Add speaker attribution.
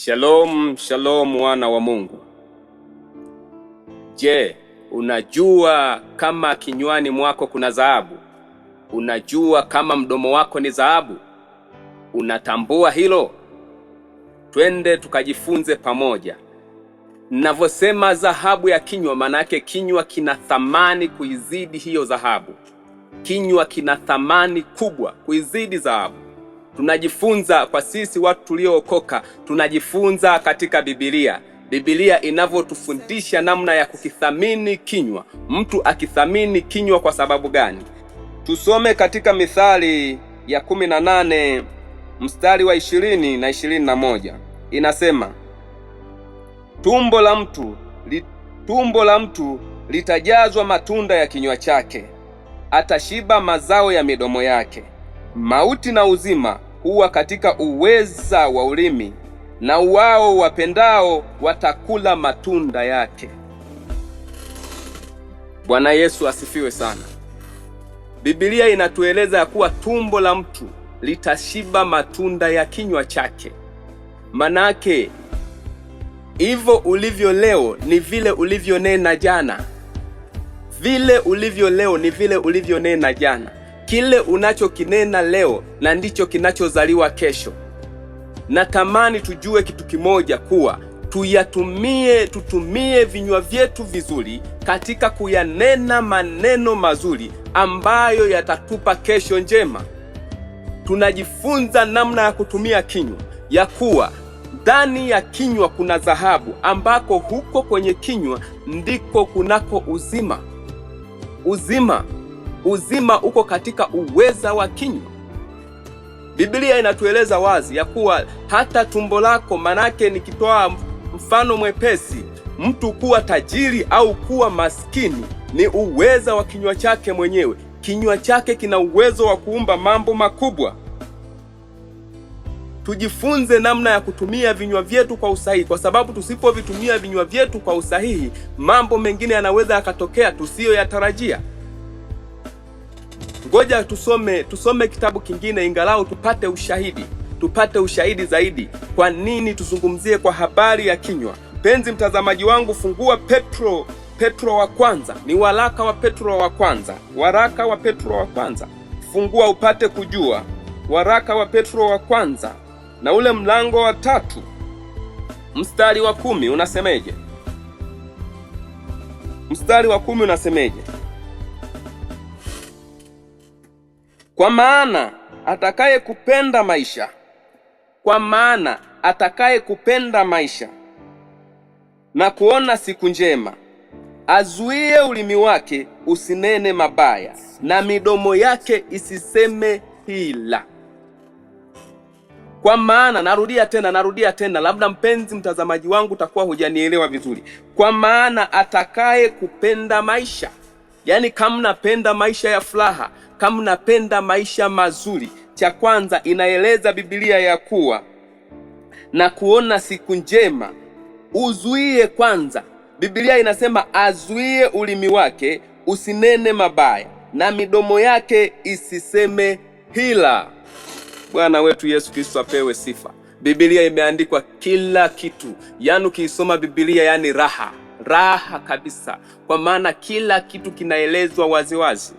Speaker 1: Shalom, shalom wana wa Mungu. Je, unajua kama kinywani mwako kuna dhahabu? Unajua kama mdomo wako ni dhahabu? Unatambua hilo? Twende tukajifunze pamoja. Ninavyosema dhahabu ya kinywa, maana yake kinywa kina thamani kuizidi hiyo dhahabu. Kinywa kina thamani kubwa kuizidi dhahabu. Tunajifunza kwa sisi watu tuliookoka, tunajifunza katika Biblia. Biblia inavyotufundisha namna ya kukithamini kinywa. Mtu akithamini kinywa kwa sababu gani? Tusome katika Mithali ya 18 mstari wa 20 na 21. Inasema, tumbo la mtu litajazwa matunda ya kinywa chake, atashiba mazao ya midomo yake. Mauti na uzima huwa katika uweza wa ulimi, na wao wapendao watakula matunda yake. Bwana Yesu asifiwe sana. Biblia inatueleza kuwa tumbo la mtu litashiba matunda ya kinywa chake. Manake hivyo ulivyo leo ni vile ulivyonena jana. Vile ulivyo leo ni vile ulivyonena jana. Kile unachokinena leo na ndicho kinachozaliwa kesho. Natamani tujue kitu kimoja, kuwa tutumie vinywa vyetu vizuri katika kuyanena maneno mazuri ambayo yatatupa kesho njema. Tunajifunza namna ya kutumia kinywa, ya kuwa ndani ya kinywa kuna dhahabu, ambako huko kwenye kinywa ndiko kunako uzima. Uzima uko katika uweza wa kinywa. Biblia inatueleza wazi ya kuwa hata tumbo lako, manake nikitoa mfano mwepesi, mtu kuwa tajiri au kuwa maskini ni uweza wa kinywa chake mwenyewe. Kinywa chake kina uwezo wa kuumba mambo makubwa. Tujifunze namna ya kutumia vinywa vyetu kwa usahihi, kwa sababu tusipovitumia vinywa vyetu kwa usahihi, mambo mengine yanaweza yakatokea tusiyoyatarajia. Ngoja tusome kitabu kingine ingalau tupate ushahidi zaidi. Kwa nini tuzungumzie kwa habari ya kinywa? Penzi mtazamaji wangu, fungua Petro wa kwanza. Ni waraka wa Petro wa kwanza. Fungua upate kujua. Waraka wa Petro wa kwanza na ule mlango wa 3 mstari wa 10 unasemeje? Mstari wa 10 unasemeje? Kwa maana atakaye kupenda maisha na kuona siku njema, azuie ulimi wake usinene mabaya, na midomo yake isiseme hila. Kwa maana, narudia tena, labda mpenzi mtazamaji wangu utakuwa hujanielewa vizuri. Kwa maana atakaye kupenda maisha, yani kama unapenda maisha ya furaha, kama unapenda maisha mazuri, cha kwanza inaeleza Biblia ya kuwa na kuona siku njema, uzuie kwanza. Biblia inasema azuie ulimi wake usinene mabaya, na midomo yake isiseme hila. Bwana wetu Yesu Kristo apewe sifa. Biblia imeandikwa kila kitu, yani ukiisoma Biblia yani raha kabisa, kwa maana kila kitu kinaelezwa waziwazi.